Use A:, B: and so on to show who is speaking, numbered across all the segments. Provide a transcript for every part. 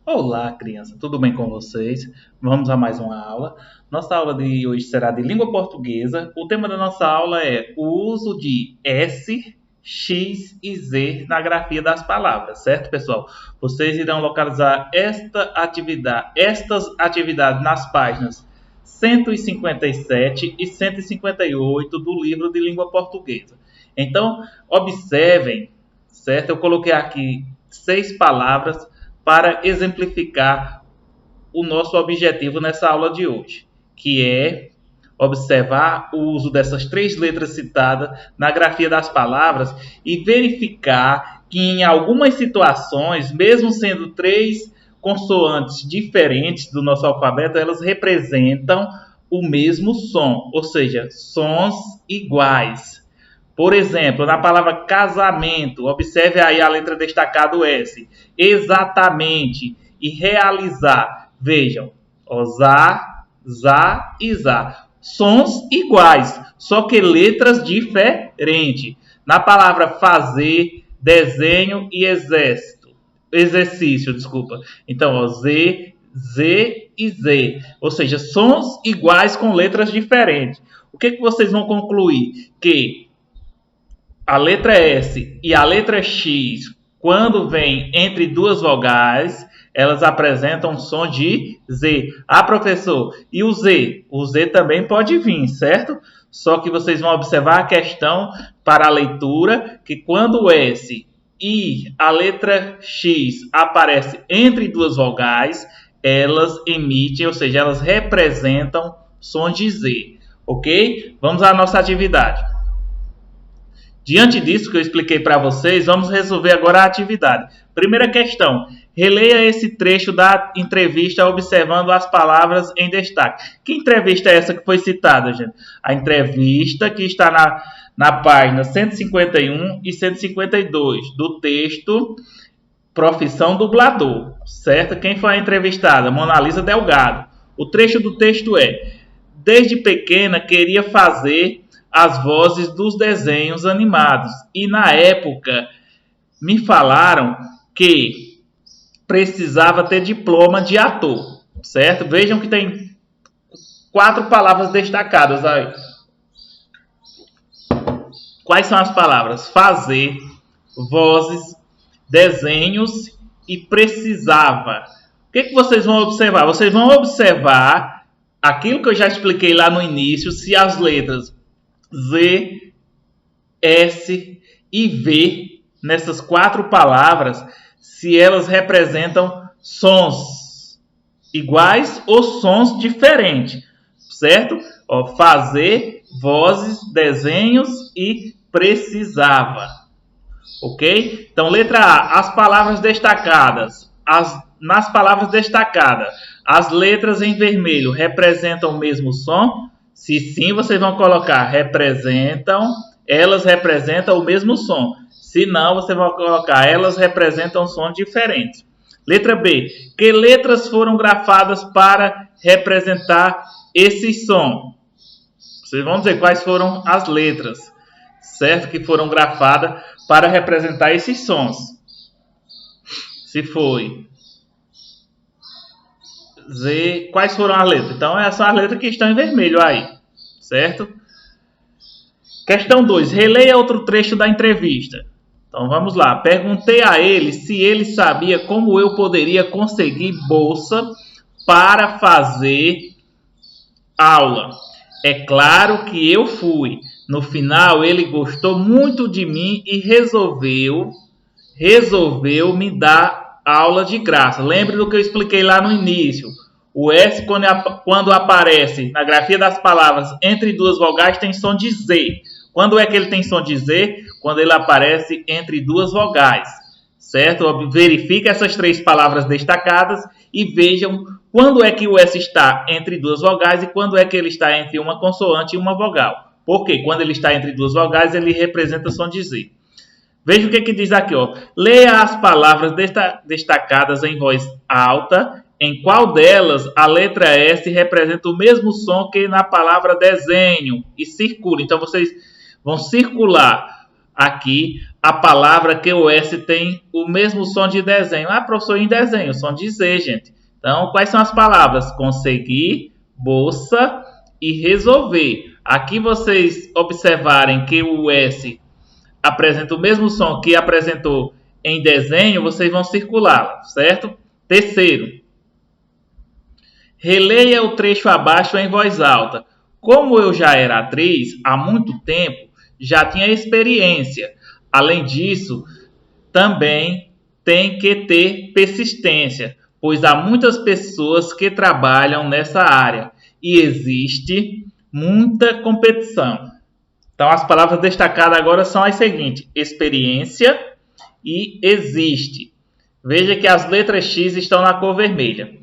A: Olá, criança, tudo bem com vocês? Vamos a mais uma aula. Nossa aula de hoje será de língua portuguesa. O tema da nossa aula é o uso de S, X e Z na grafia das palavras, certo, pessoal? Vocês irão localizar estas atividades nas páginas 157 e 158 do livro de língua portuguesa. Então, observem, certo? Eu coloquei aqui 6 palavras para exemplificar o nosso objetivo nessa aula de hoje, que é observar o uso dessas 3 letras citadas na grafia das palavras e verificar que em algumas situações, mesmo sendo 3 consoantes diferentes do nosso alfabeto, elas representam o mesmo som, ou seja, sons iguais. Por exemplo, na palavra casamento, observe aí a letra destacada o S. Exatamente e realizar. Vejam, zá, zá e zá. Sons iguais, só que letras diferentes. Na palavra fazer, desenho e exercício, desculpa. Então, Z, Z e Z. Ou seja, sons iguais com letras diferentes. O que vocês vão concluir? Que a letra S e a letra X, quando vem entre duas vogais, elas apresentam um som de Z. Ah, professor, e o Z? O Z também pode vir, certo? Só que vocês vão observar a questão para a leitura, que quando o S e a letra X aparecem entre duas vogais, elas emitem, ou seja, elas representam som de Z. Ok? Vamos à nossa atividade. Diante disso que eu expliquei para vocês, vamos resolver agora a atividade. Primeira questão. Releia esse trecho da entrevista observando as palavras em destaque. Que entrevista é essa que foi citada, gente? A entrevista que está na página 151 e 152 do texto Profissão Dublador, certo? Quem foi a entrevistada? Mona Lisa Delgado. O trecho do texto é: desde pequena queria fazer as vozes dos desenhos animados. E na época me falaram que precisava ter diploma de ator, certo? Vejam que tem 4 palavras destacadas aí. Quais são as palavras? Fazer, vozes, desenhos e precisava. O que vocês vão observar? Vocês vão observar aquilo que eu já expliquei lá no início, se as letras Z, S e V, nessas 4 palavras, se elas representam sons iguais ou sons diferentes, certo? Ó, fazer, vozes, desenhos e precisava, ok? Então, letra A, as palavras destacadas. Nas palavras destacadas, as letras em vermelho representam o mesmo som? Se sim, vocês vão colocar elas representam o mesmo som. Se não, você vai colocar elas representam sons diferentes. Letra B. Que letras foram grafadas para representar esse som? Vocês vão dizer quais foram as letras, certo? Que foram grafadas para representar esses sons. Se foi Z, quais foram as letras? Então, essas são as letras que estão em vermelho aí, certo? Questão 2. Releia outro trecho da entrevista. Então, vamos lá. Perguntei a ele se ele sabia como eu poderia conseguir bolsa para fazer aula. É claro que eu fui. No final, ele gostou muito de mim e resolveu me dar aula de graça. Lembre do que eu expliquei lá no início. O S, quando aparece na grafia das palavras entre duas vogais, tem som de Z. Quando é que ele tem som de Z? Quando ele aparece entre duas vogais, certo? Verifique essas 3 palavras destacadas e vejam quando é que o S está entre duas vogais e quando é que ele está entre uma consoante e uma vogal. Porque quando ele está entre duas vogais, ele representa som de Z. Veja o que diz aqui, ó. Leia as palavras destacadas em voz alta. Em qual delas a letra S representa o mesmo som que na palavra desenho? E circula. Então, vocês vão circular aqui a palavra que o S tem o mesmo som de desenho. Ah, professor, em desenho, som de Z, gente. Então, quais são as palavras? Conseguir, bolsa e resolver. Aqui vocês observarem que o S apresenta o mesmo som que apresentou em desenho, vocês vão circular, certo? Terceiro, releia o trecho abaixo em voz alta. Como eu já era atriz há muito tempo, já tinha experiência. Além disso, também tem que ter persistência, pois há muitas pessoas que trabalham nessa área e existe muita competição. Então, as palavras destacadas agora são as seguintes: experiência e existe. Veja que as letras X estão na cor vermelha.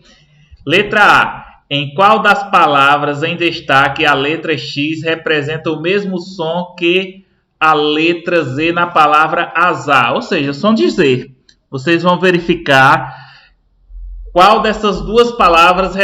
A: Letra A. Em qual das palavras em destaque a letra X representa o mesmo som que a letra Z na palavra azar? Ou seja, som de Z. Vocês vão verificar qual dessas duas palavras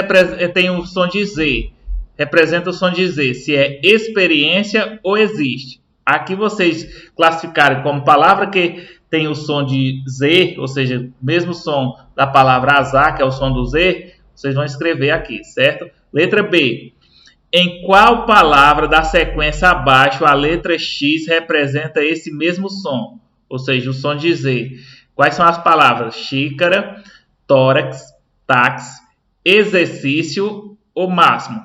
A: tem o som de Z. Representa o som de Z, se é experiência ou existe. Aqui vocês classificarem como palavra que tem o som de Z, ou seja, o mesmo som da palavra azar, que é o som do Z, vocês vão escrever aqui, certo? Letra B. Em qual palavra da sequência abaixo a letra X representa esse mesmo som? Ou seja, o som de Z. Quais são as palavras? Xícara, tórax, táxi, exercício ou máximo?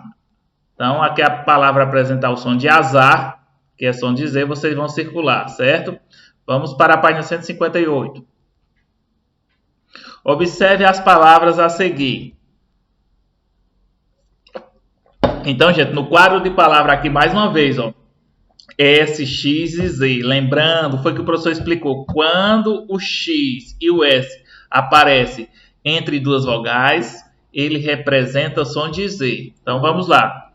A: Então, aqui a palavra apresentar o som de azar, que é som de Z, vocês vão circular, certo? Vamos para a página 158. Observe as palavras a seguir. Então, gente, no quadro de palavra aqui, mais uma vez, ó, S, X e Z. Lembrando, foi que o professor explicou, quando o X e o S aparecem entre duas vogais, ele representa som de Z. Então, vamos lá.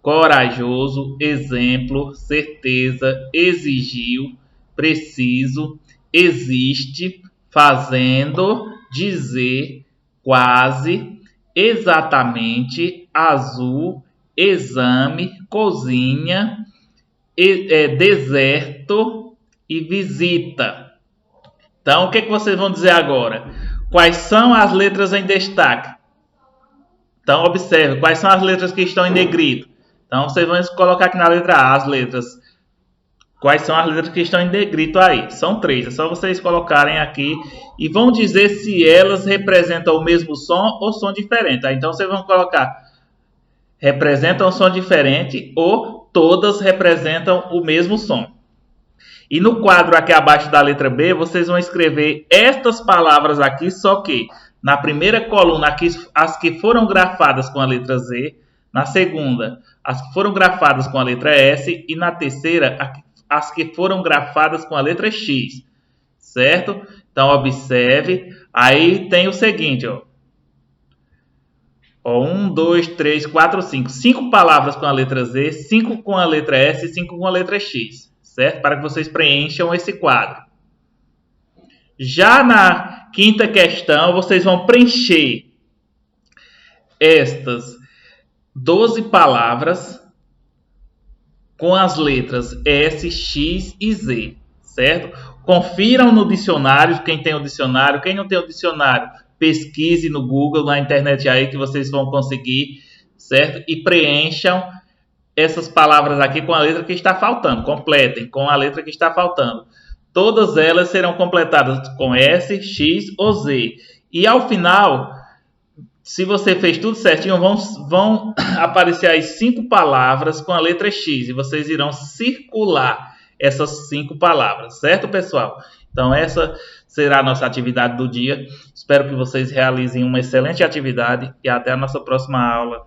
A: Corajoso, exemplo, certeza, exigiu, preciso, existe, fazendo, dizer, quase, exatamente, azul, exame, cozinha, deserto e visita. Então, o que vocês vão dizer agora? Quais são as letras em destaque? Então, observe, quais são as letras que estão em negrito? Então, vocês vão colocar aqui na letra A as letras. Quais são as letras que estão em negrito aí? São 3. É só vocês colocarem aqui e vão dizer se elas representam o mesmo som ou som diferente. Então, vocês vão colocar representam um som diferente ou todas representam o mesmo som. E no quadro aqui abaixo da letra B, vocês vão escrever estas palavras aqui, só que na primeira coluna, aqui, as que foram grafadas com a letra Z. Na segunda, as que foram grafadas com a letra S. E na terceira, as que foram grafadas com a letra X. Certo? Então, observe. Aí tem o seguinte, ó. 1, 2, 3, 4, 5. 5 palavras com a letra Z, 5 com a letra S e 5 com a letra X. Certo? Para que vocês preencham esse quadro. Já na quinta questão, vocês vão preencher estas 12 palavras com as letras S, X e Z, certo? Confiram no dicionário, quem tem o dicionário. Quem não tem o dicionário, pesquise no Google, na internet aí que vocês vão conseguir, certo? E preencham essas palavras aqui com a letra que está faltando. Completem com a letra que está faltando. Todas elas serão completadas com S, X ou Z. E ao final, se você fez tudo certinho, vão aparecer as 5 palavras com a letra X. E vocês irão circular essas 5 palavras. Certo, pessoal? Então, essa será a nossa atividade do dia. Espero que vocês realizem uma excelente atividade. E até a nossa próxima aula.